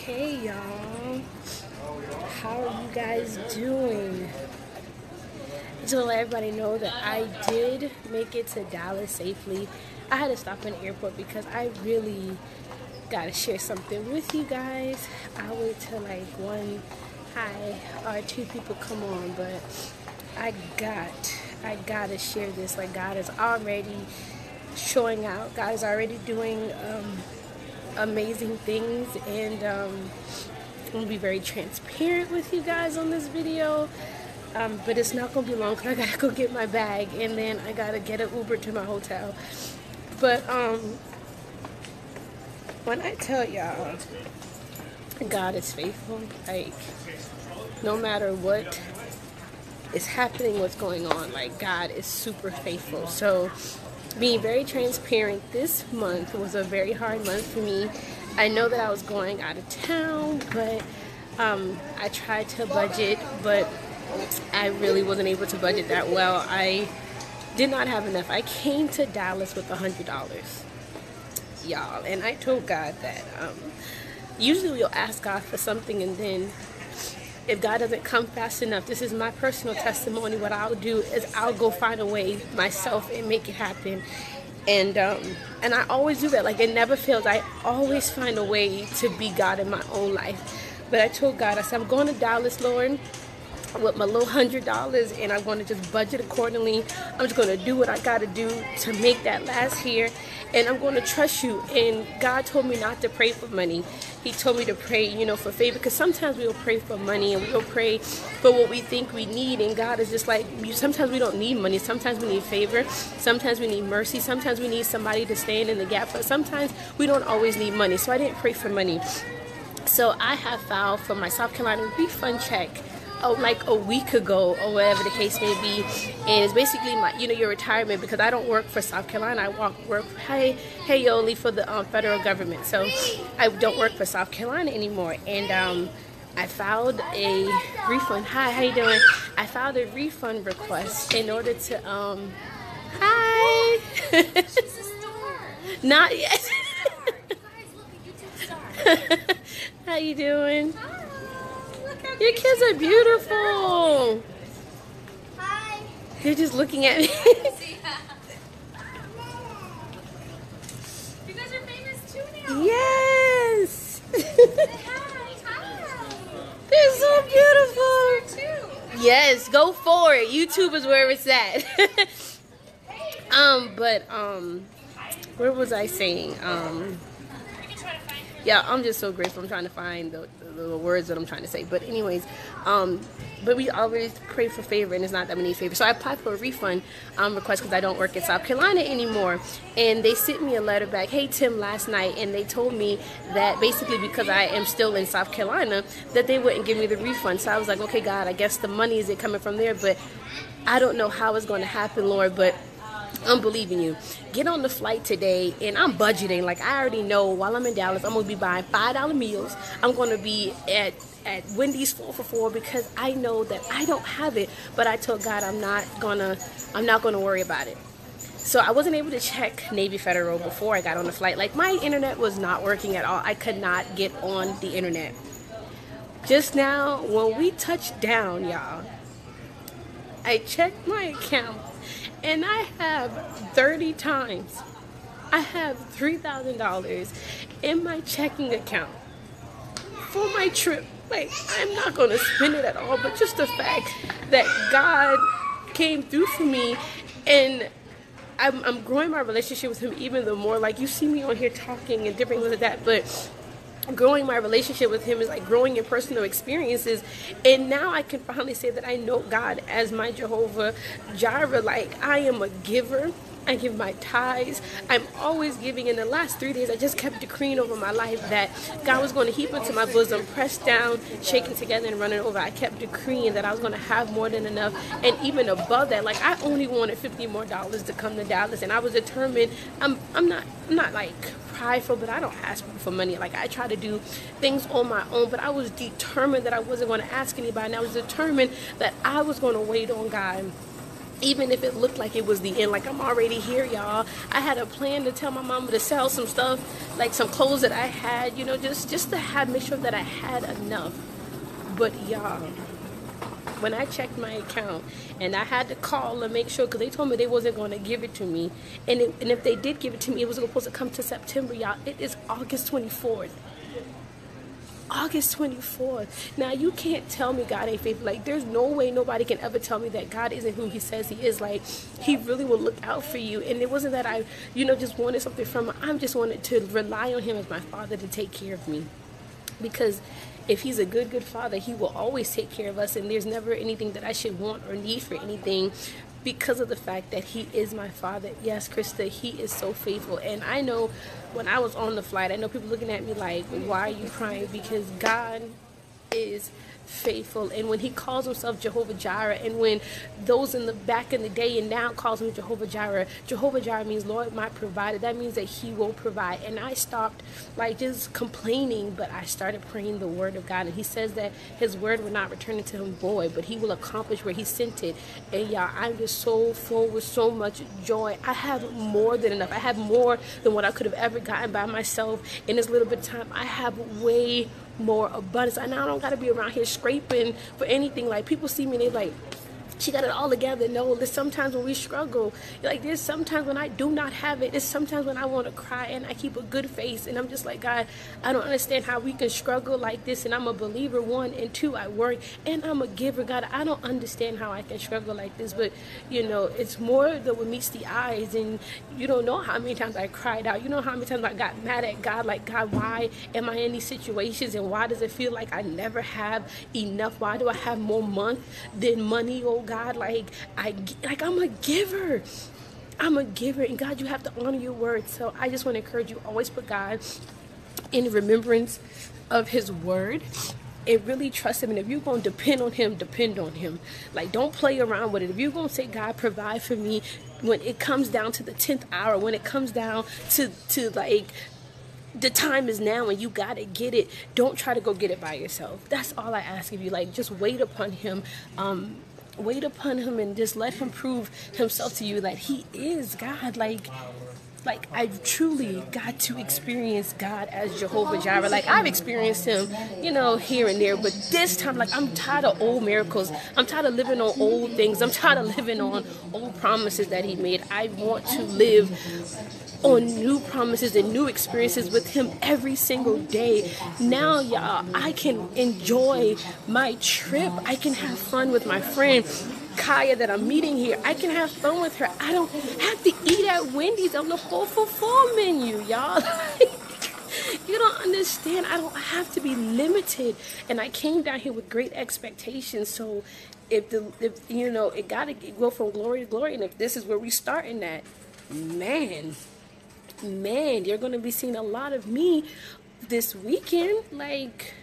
Hey y'all, how are you guys doing? Just to let everybody know that I did make it to Dallas safely. I had to stop in the airport because I really gotta share something with you guys. I'll wait till like one or two people come on, but I gotta share this. Like, God is already showing out. God is already doing amazing things, and I'm gonna be very transparent with you guys on this video, but it's not gonna be long because I gotta go get my bag and then I gotta get an Uber to my hotel. But when I tell y'all God is faithful, like, no matter what is happening, what's going on, like, God is super faithful. So being very transparent, this month was a very hard month for me. I know that I was going out of town, but I tried to budget, but I really wasn't able to budget that well. I did not have enough. I came to Dallas with $100, y'all, and I told God that usually we'll ask God for something, and then if God doesn't come fast enough, this is my personal testimony, what I'll do is I'll go find a way myself and make it happen. And I always do that. Like, it never fails. I always find a way to be God in my own life. But I told God, I said, I'm going to Dallas, Lord, with my little $100, and I'm going to just budget accordingly. I'm just going to do what I got to do to make that last here, and I'm going to trust you. And God told me not to pray for money. He told me to pray, for favor, because sometimes we'll pray for money and we'll pray for what we think we need, and God is just like, sometimes we don't need money. Sometimes we need favor. Sometimes we need mercy. Sometimes we need somebody to stand in the gap, but sometimes we don't always need money. So I didn't pray for money. So I have filed for my South Carolina refund check like a week ago, or whatever the case may be, and it's basically my your retirement, because I don't work for South Carolina. I work hey Yoli for the federal government, so I don't work for South Carolina anymore. And I filed a refund. Hi, how you doing? I filed a refund request in order to hi. She's a star. Not yet. Guys, look, a YouTube star. How you doing? Hi. Look how Your kids are beautiful. Hi. They're just looking at me. See ya. You guys are famous too now. Yes. Hi. They're so beautiful. Too. Yes, go for it. YouTube is where it's at. Where was I saying? Yeah, I'm just so grateful. I'm trying to find the words that I'm trying to say. But anyways, but we always pray for favor, and it's not that we need favor. So I applied for a refund request because I don't work in South Carolina anymore. And they sent me a letter back, hey Tim, last night, and they told me that basically because I am still in South Carolina, that they wouldn't give me the refund. So I was like, okay, God, I guess the money is coming from there, but I don't know how it's going to happen, Lord, but I'm believing you. Get on the flight today, and I'm budgeting. Like, I already know while I'm in Dallas, I'm going to be buying $5 meals. I'm going to be at Wendy's 4 for $4 because I know that I don't have it. But I told God I'm not gonna worry about it. So I wasn't able to check Navy Federal before I got on the flight. Like, my internet was not working at all. I could not get on the internet. Just now, when we touched down, y'all, I checked my account, and I have 30 times. I have $3,000 in my checking account for my trip. Like, I'm not going to spend it at all, but just the fact that God came through for me, and I'm growing my relationship with him even the more. Like, you see me on here talking and different things like that, but growing my relationship with him is like growing in personal experiences. And now I can finally say that I know God as my Jehovah Jireh. Like, I am a giver. I give my tithes. I'm always giving. In the last 3 days, I just kept decreeing over my life that God was going to heap into my bosom, pressed down, shaken together, and running over. I kept decreeing that I was going to have more than enough, and even above that. Like, I only wanted $50 more to come to Dallas, and I was determined. I'm not like prideful, but I don't ask people for money. Like, I try to do things on my own, but I was determined that I wasn't going to ask anybody, and I was determined that I was going to wait on God. Even if it looked like it was the end, like I'm already here, y'all. I had a plan to tell my mama to sell some stuff, like some clothes that I had, you know, just to have, make sure that I had enough. But y'all, when I checked my account and I had to call and make sure, because they told me they wasn't going to give it to me, and if they did give it to me, it was supposed to come to September, y'all. It is August 24th. August 24th. Now, you can't tell me God ain't faithful. Like, there's no way nobody can ever tell me that God isn't who he says he is. Like, he really will look out for you. And it wasn't that I, you know, just wanted something from him. I just wanted to rely on him as my father to take care of me. Because if he's a good father, he will always take care of us. And there's never anything that I should want or need for anything, because of the fact that he is my father. Yes, Krista, he is so faithful. And I know when I was on the flight, I know people looking at me like, why are you crying? Because God is faithful. And when he calls himself Jehovah Jireh, and when those in the back in the day and now calls him Jehovah Jireh means Lord my provider. That means that he will provide. And I stopped like just complaining, but I started praying the word of God. And he says that his word will not return to him void, but he will accomplish where he sent it. And y'all, I'm just so full with so much joy. I have more than enough. I have more than what I could have ever gotten by myself in this little bit of time. I have way more abundance. And I don't got to be around here scraping for anything. Like, people see me and they're like, she got it all together. No, there's sometimes when we struggle. Like, there's sometimes when I do not have it. There's sometimes when I want to cry, and I keep a good face. And I'm just like, God, I don't understand how we can struggle like this. And I'm a believer, one, and two, I work, and I'm a giver. God, I don't understand how I can struggle like this. But, you know, it's more than what meets the eyes. And you don't know how many times I cried out. You know how many times I got mad at God. Like, God, why am I in these situations? And why does it feel like I never have enough? Why do I have more month than money, oh God? Like I'm a giver. I'm a giver. And God, you have to honor your word. So I just want to encourage you, always put God in remembrance of his word and really trust him. And if you're going to depend on him, depend on him. Like, don't play around with it. If you're going to say, God, provide for me, when it comes down to the 10th hour, when it comes down to like, the time is now and you gotta get it, don't try to go get it by yourself. That's all I ask of you. Like, just wait upon him. Wait upon him and just let him prove himself to you that he is God. Like I've truly got to experience God as Jehovah Jireh. Like, I've experienced him, you know, here and there, but this time, like, I'm tired of old miracles. I'm tired of living on old things. I'm tired of living on old promises that he made. I want to live on new promises and new experiences with him every single day. Now, y'all, I can enjoy my trip. I can have fun with my friend Kaya that I'm meeting here. I can have fun with her. I don't have to eat at Wendy's on the 4 for $4 menu, y'all. You don't understand. I don't have to be limited. And I came down here with great expectations. So if you know, it gotta go from glory to glory. And if this is where we starting at, man, you're gonna be seeing a lot of me this weekend. Like,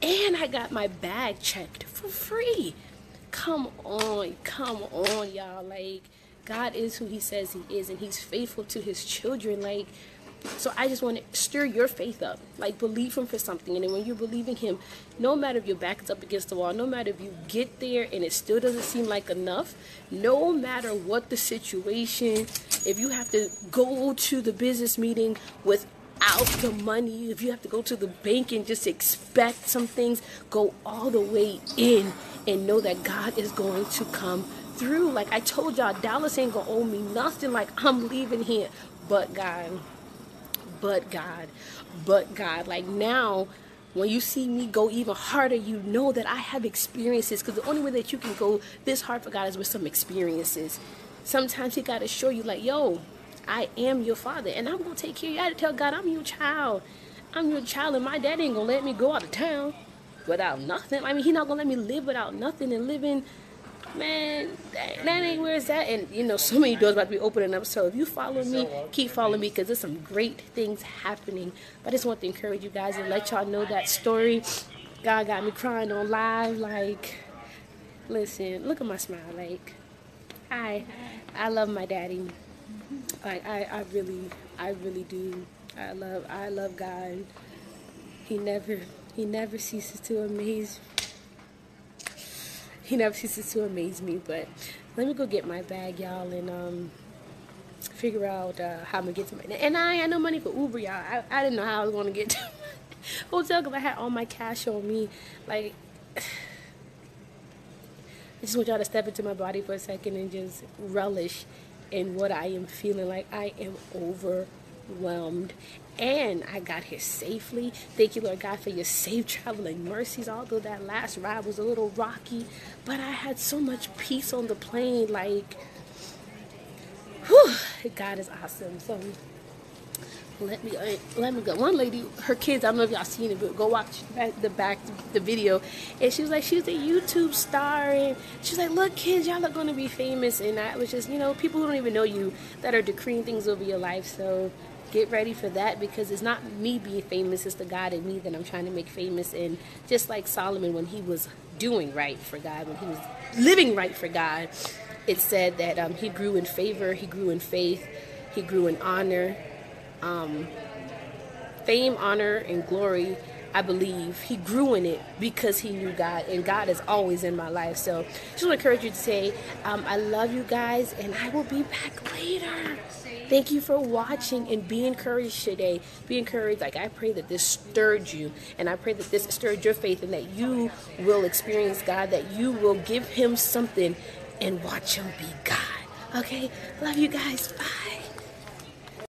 and I got my bag checked for free. Come on, y'all. Like, God is who he says he is, and he's faithful to his children. Like, so I just want to stir your faith up. Like, believe him for something. And then when you believe in him, no matter if your back is up against the wall, no matter if you get there and it still doesn't seem like enough, no matter what the situation, if you have to go to the business meeting without the money, if you have to go to the bank and just expect some things, go all the way in and know that God is going to come through. Like I told y'all, Dallas ain't gonna owe me nothing. Like, I'm leaving here, but God. Like, now, when you see me go even harder, you know that I have experiences, because the only way that you can go this hard for God is with some experiences. Sometimes he got to show you, like, yo, I am your father, and I'm going to take care of you. I had to tell God, I'm your child. I'm your child, and my dad ain't going to let me go out of town without nothing. I mean, he's not going to let me live without nothing, and living, man, that ain't where it's at. And, you know, so many doors about to be opening up. So if you follow me, keep following me, because there's some great things happening. But I just want to encourage you guys and let y'all know that story. God got me crying on live. Like, listen, look at my smile. Like, I love my daddy. Like, I really do. I love God. He never ceases to amaze me. He never ceases to amaze me. But let me go get my bag, y'all, and figure out how I'm gonna get to my. And I had no money for Uber, y'all. I didn't know how I was gonna get to my hotel because I had all my cash on me. Like, I just want y'all to step into my body for a second and just relish in what I am feeling. Like, I am overwhelmed. And I got here safely. Thank you, Lord God, for your safe traveling mercies. Although that last ride was a little rocky, but I had so much peace on the plane. Like, whew, God is awesome. So let me go. One lady, her kids, I don't know if y'all seen it, but go watch the video. And she was like, she's a YouTube star, and she's like, look, kids, y'all are going to be famous. And I was just, people who don't even know you that are decreeing things over your life. So get ready for that, because it's not me being famous, it's the God in me that I'm trying to make famous. And just like Solomon, when he was doing right for God, when he was living right for God, it said that he grew in favor, he grew in faith, he grew in honor, fame, honor, and glory. I believe he grew in it because he knew God, and God is always in my life. So just want to encourage you to say, I love you guys, and I will be back later. Thank you for watching, and be encouraged today. Be encouraged. Like, I pray that this stirred you, and I pray that this stirred your faith, and that you will experience God, that you will give him something and watch him be God. Okay? Love you guys. Bye.